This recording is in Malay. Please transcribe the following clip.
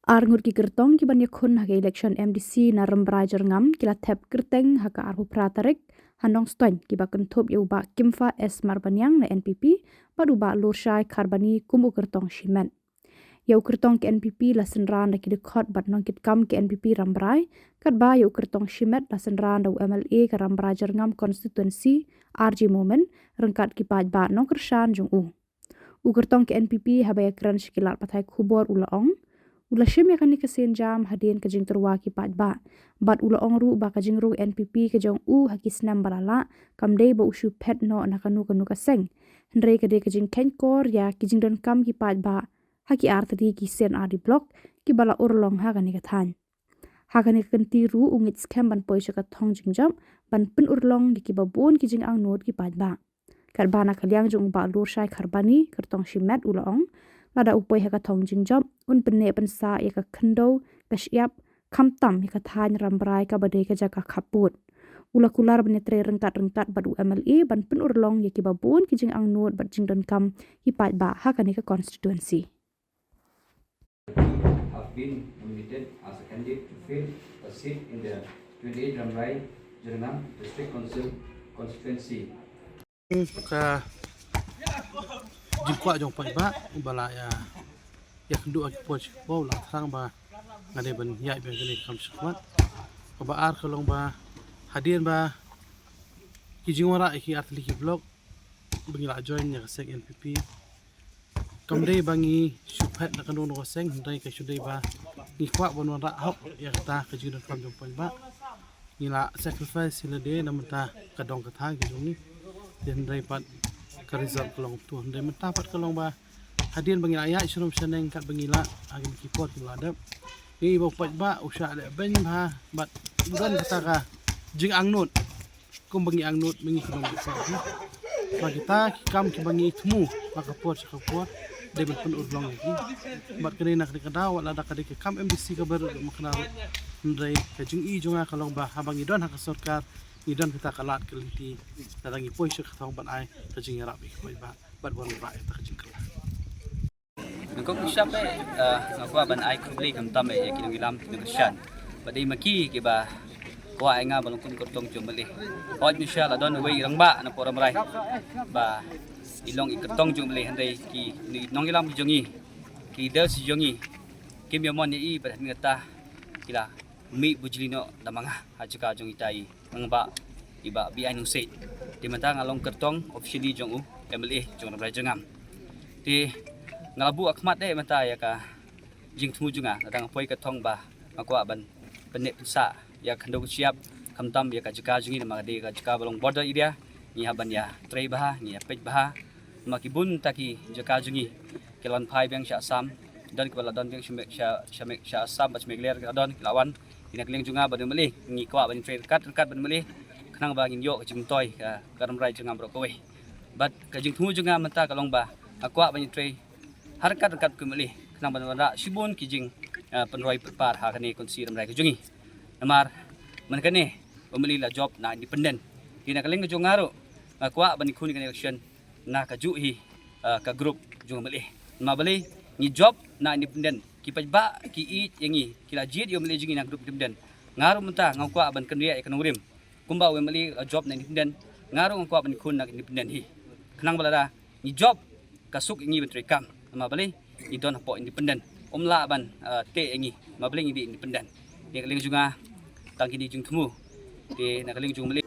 Arngur ki gertong ki ban yakun hake election MDC na rembrai jerngam kila tep gerteng haka arhu pratarik handong stoin ki bakun top ye uba kimfa es marbanyang na NPP padu ba lurshai karbani kumu gertong shimen. Yau kertong ke NPP la senran da ki dekot bat nong kit kam ke NPP rambrai kat ba yau kertong shimet la senran da UMLA ke rambrai jerngam konstituensi RJ Moment rengkat ki paj ba nong kershan jung u. U kertong ke NPP habaya keran shikilat patai kubor ulaong ula shim yakan ni kesen jam hadien ke jing terwa ki paj ba bat ulaong ru ba ka jing ru NPP ke jong u haki snam balala kamdei ba ushu pet no nakanu kanu kaseng hendrei ke de ke jing kenkor ya ki jing don kam ki paj ba haki artadi ki sen adi blok ki bala urlong ha kani kathan ha kani kenti ru ungit scam ban poi ka thong jing jam ban pin urlong di ki babon ki jing ang not ki paj ba kar bana kalyang jung ba lur shai kharbani kertong shimet ulaong lada upoi ha ka thong jing jam un penne pensa ya ka khndo ka syiap khamtam ya ka than rambrai ka badai ka jaka khaput ula kular bane tre rengkat bad UMLA ban pin urlong ya ki babon ki jing ang not bat jing don kam ki paj ba ha kani ka constituency have been nominated as a candidate to fill a seat in the 28 Ramrai Jerngam District Council constituency. Ka jingkwa jong pai ba bala ya kendu ak poj bo la thang ba ngade ban yai ben gani kam shkwat ba ar kholong ba hadien ba ki jingwara ki atli ki blog bangila join ya sek NPP kamdei bangi suphat na kanun ko seng ndai ka sudai ba ni kwa bon ra hok ya ta ka jingdon kam jong pai ba nila sacrifice sila de namta kadong ka tha gi jongi den dai pat ka result kolong tu ndai mata pat kolong ba hadien bangila ya surum seneng kat bangila agin ki pot ki ladap ni bo pat ba usha le ben ba bat dan kata ka jing angnut kum bangi angnut mengi kolong sa ba kita kam ki bangi tmu maka pot ka pot de ben pun urlong lagi bat kene nak de kada wala da kada kam MDC ka ber makna ndai ka jing I jonga kolong ba habangi don hak sarkar idan kita kalat keliti dadangi poi syek thong ban ai ka jing rabi ko ba bat bon ba ta jing kala Ngkong siap ngakwa ban ai kubli kam tam ya kinong ilam kinong syan badai maki ke ba wa ai nga balong kun kortong jumali od misha la don wei rangba na poram rai ba ilong ikertong jumali handai ki nong ilam jongi ki der si jongi kim yamon ni I ba ngata kila mi bujlino damanga hajika jong itai ngba iba bi anu se di mata ngalong kertong officially jong u MLA jong rai jengam ti ngalabu akmat de mata ya ka jing thu junga datang poi ka thong ba makwa ban penek pusa ya khando siap khamtam ya ka jika jungi nama de ka jika balong border area ni haban ya trei bah ni ya pej bah makibun taki jika jungi kelon phai bang sha sam dan kepala don bang shamek sha sam bach megler don lawan inak leng junga badu meli ni kwa ban trei kat ban meli khnang ba ngin yo jing toy ka karam rai jungam ro kowe bat ka jing thu junga mata kalong ba akwa ban trei harkat kumeli kenang bandara sibun kijing penroi perpar ha kani konsi ramrai kujungi namar man kani pemeli la job na independent kina kaleng ke jongaro kwa bani khuni kani action na ka ju hi ka group jong meli ma bali ni job na independent ki pajba ki I yangi kila jid yo meli jingi na group independent ngaru menta ngakwa ban kenria ekonomi kumba we meli job na independent ngaru ngakwa bani khun na independent hi kenang balada ni job kasuk ingi betri kam mabali idon po independent umla ban te engi mabling di independent dia kaling junga tangki di jung temu di nakaling jung meli